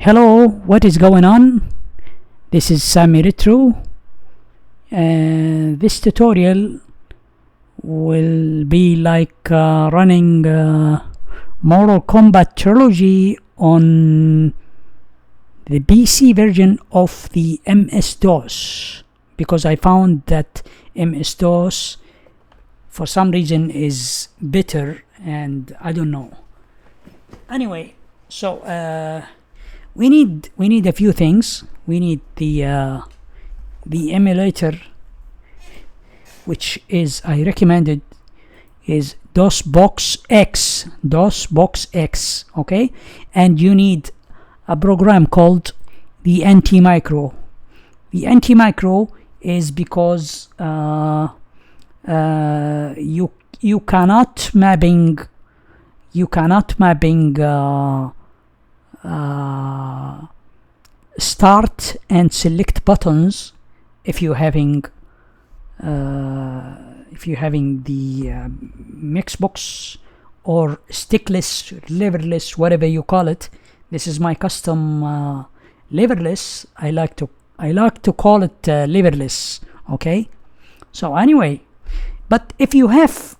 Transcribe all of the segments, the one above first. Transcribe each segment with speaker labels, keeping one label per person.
Speaker 1: Hello, what is going on? This is Sammy Retro, and this tutorial will be like running Mortal Kombat Trilogy on the PC version of the MS-DOS, because I found that MS-DOS for some reason is better, and I don't know. Anyway, so we need a few things. We need the emulator, which is I recommended is DOSBOX X, okay? And you need a program called the anti-micro. The anti-micro is because you cannot mapping start and select buttons if you're having the Mixbox or stickless, leverless, whatever you call it. This is my custom leverless. I like to call it leverless. Okay. So anyway, but if you have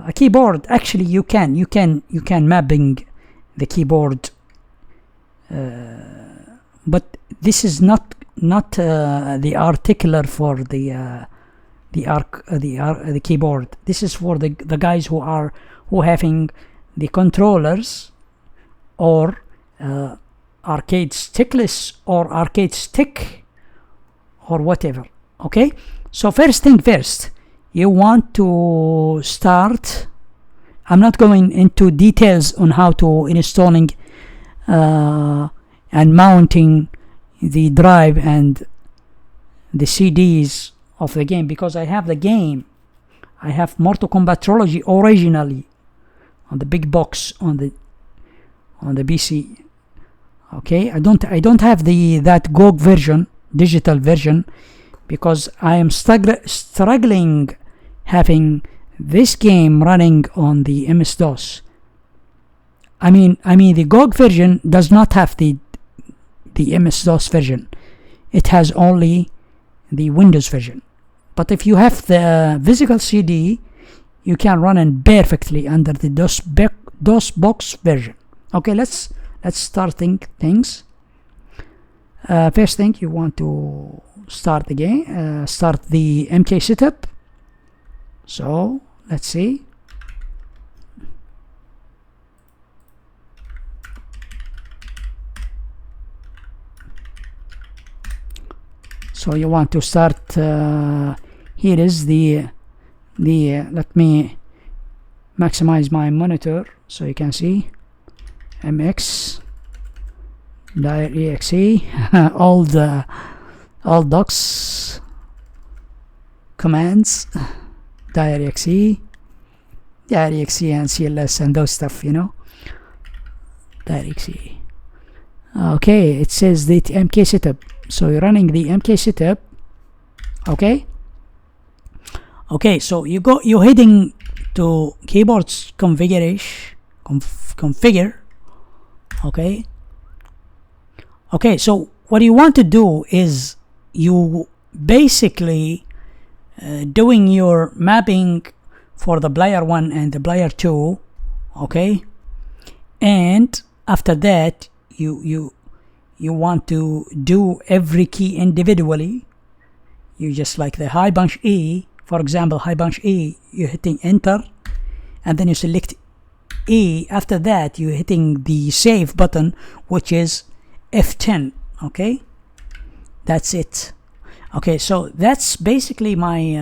Speaker 1: a keyboard, actually you can mapping the keyboard, but this is not the articular for the keyboard. This is for the guys who having the controllers or arcade stickless or arcade stick or whatever. Okay, so first thing first, you want to start. I'm not going into details on how to installing and mounting the drive and the CDs of the game, because I have the game. I have Mortal Kombat Trilogy originally on the big box on the PC. Okay, I don't have that GOG version, digital version, because I am struggling having this game running on the MS-DOS. I mean the GOG version does not have the MS-DOS version. It has only the Windows version. But if you have the physical CD, you can run it perfectly under the DOSBox version. Okay, let's start things. First thing, you want to start the game, start the MK setup. So let's see. So you want to start. Here is the let me maximize my monitor so you can see. MX .exe all docs commands .exe and CLS and those stuff, you know. .exe. Okay, it says the MK setup, so you're running the MK setup. Okay, so you're heading to keyboards configure. Okay, so what you want to do is you basically doing your mapping for the player 1 and the player 2, okay? And after that you want to do every key individually. You just like the high punch E, for example, high punch E, you're hitting enter, and then you select E. After that you're hitting the save button, which is F10. Okay, that's it. Okay, so that's basically my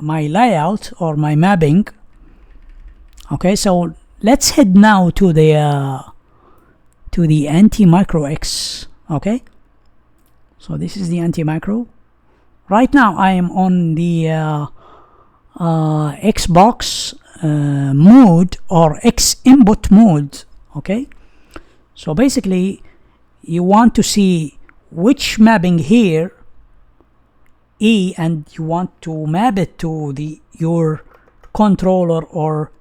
Speaker 1: my layout or my mapping. Okay, so let's head now to the anti-micro X. Okay, so this is the anti-micro. Right now I am on the Xbox mode or X input mode. Okay, so basically you want to see which mapping here E, and you want to map it to your controller or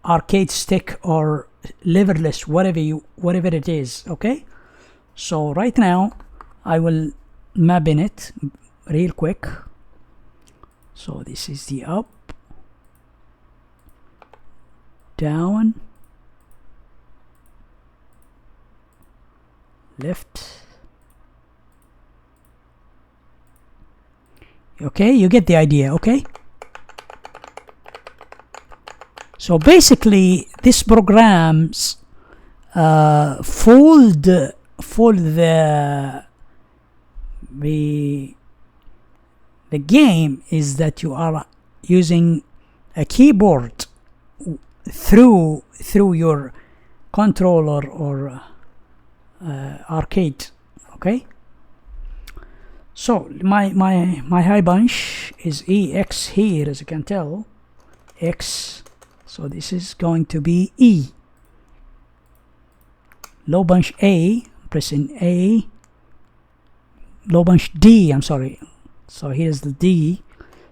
Speaker 1: arcade stick or leverless, whatever it is. Okay, so right now I will map in it real quick. So this is the up, down, left. Okay, you get the idea. Okay, so basically this programs fold the game is that you are using a keyboard through your controller or arcade. Okay, so my high bunch is EX here, as you can tell, X, so this is going to be E. Low bunch A, pressing A. Low bunch D, I'm sorry, so here's the D.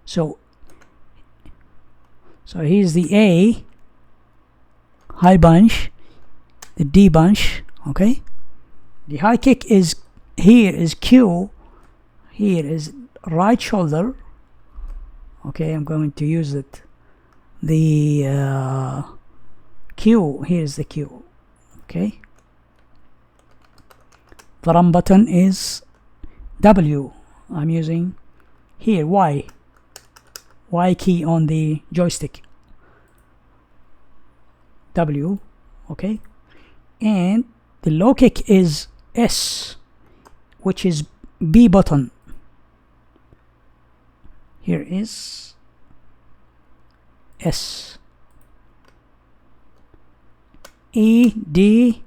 Speaker 1: So here's the A high bunch, the D bunch. Okay, the high kick is here, is Q, here is right shoulder. Okay, I'm going to use it, the Q, here's the Q. Okay, the run button is W. I'm using here Y key on the joystick, W. Okay, and the low kick is S, which is B button. Here is S. E, D,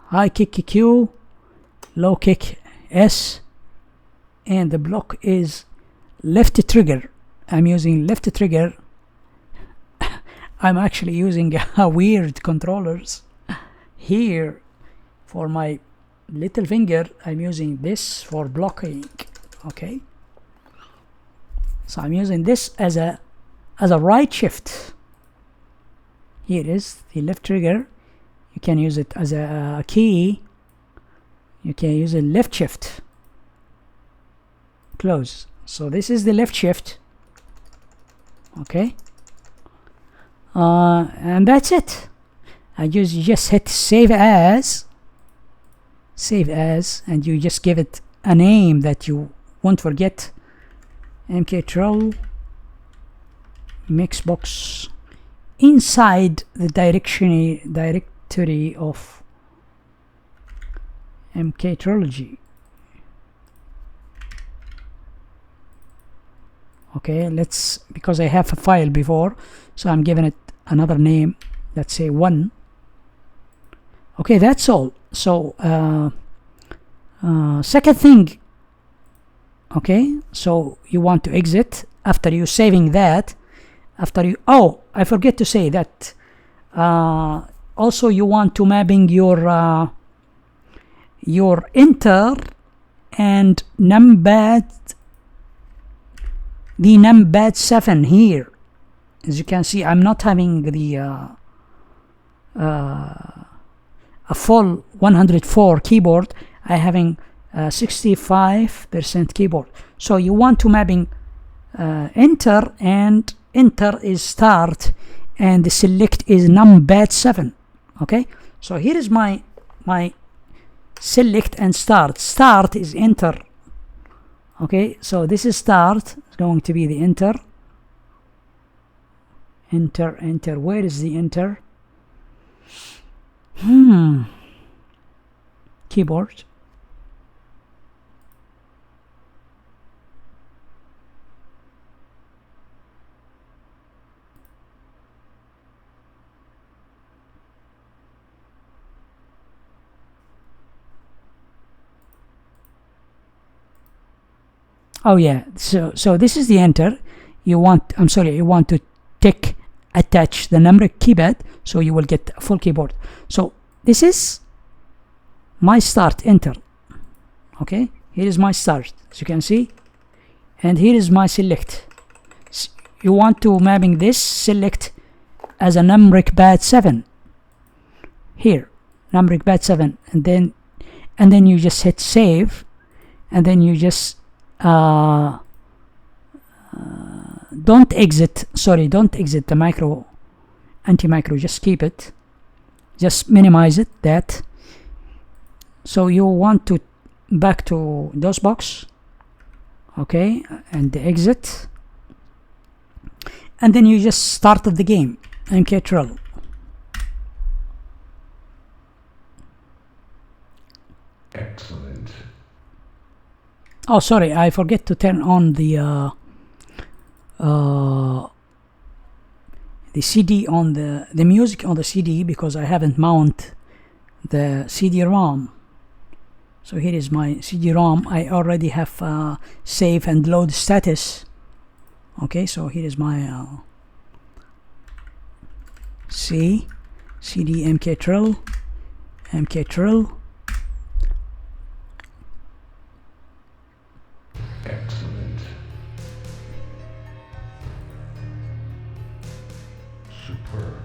Speaker 1: high kick Q, low kick S, and the block is left trigger. I'm using left trigger. I'm actually using weird controllers here. For my little finger, I'm using this for blocking. Okay, so I'm using this as a right shift. Here is the left trigger. You can use it as a key. You can use a left shift, close. So this is the left shift. Okay, and that's it. I just hit save as, and you just give it a name that you won't forget. Mktrilogy Mixbox inside the directory of Mktrilogy. Okay, let's, because I have a file before, so I'm giving it another name. Let's say 1. Okay, that's all. So second thing, okay, so you want to exit after you saving that, after you, oh, I forget to say that also you want to mapping your enter and numpad, the numpad 7 here. As you can see, I'm not having the a full 104 keyboard. I having 65% keyboard. So you want to mapping enter, and enter is start, and the select is numpad 7. Okay, so here is my select and start. Start is enter. Okay, so this is start. It's going to be the enter. Enter. Where is the enter? Keyboard. Oh yeah, so this is the enter. You want, I'm sorry, you want to tick attach the number keypad, so you will get a full keyboard. So this is my start, enter. Okay, here is my start, as you can see, and here is my select. You want to mapping this, select as a numeric pad 7 here, numeric pad 7, and then you just hit save, and then you just don't exit the macro, anti-macro, just keep it, just minimize it, that. So you want to back to DOSBox, okay, and exit, and then you just started the game, Mktrilogy.
Speaker 2: Excellent.
Speaker 1: Oh, sorry, I forget to turn on the CD on the music on the CD, because I haven't mounted the CD-ROM. So here is my CD-ROM. I already have save and load status. Okay, so here is my CD Mktrilogy.
Speaker 2: Excellent. Superb.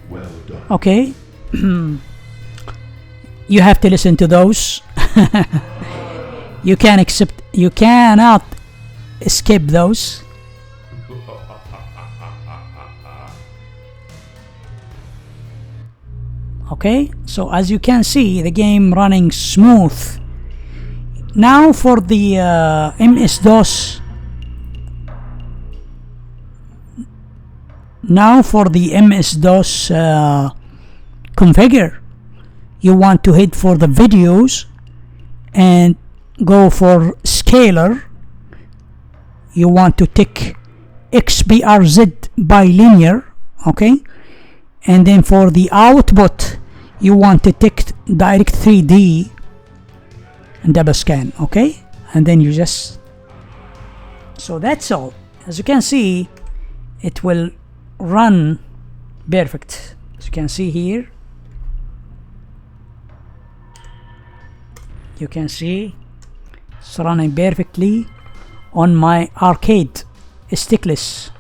Speaker 2: Well done.
Speaker 1: Okay. You have to listen to those. You cannot skip those. Okay, so as you can see, the game running smooth. Now for the MS-DOS. Now for the MS-DOS configure, you want to hit for the videos and go for scalar. You want to tick XBRZ bilinear, okay, and then for the output you want to tick direct 3D and double scan, okay, and then you just, so that's all. As you can see, it will run perfect. As you can see here, you can see it's running perfectly on my arcade stickless.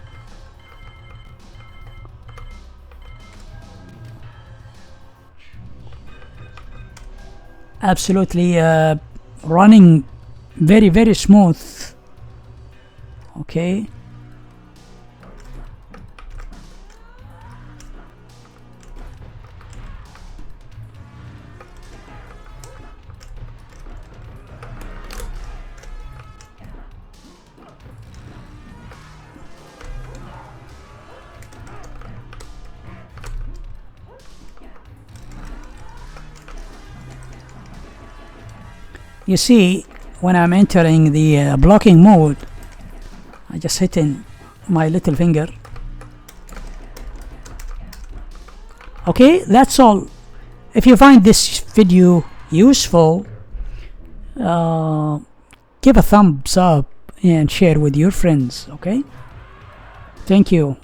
Speaker 1: Absolutely running very smooth. Okay, you see, when I'm entering the blocking mode, I just hit in my little finger. Okay, that's all. If you find this video useful, give a thumbs up and share with your friends. Okay, thank you.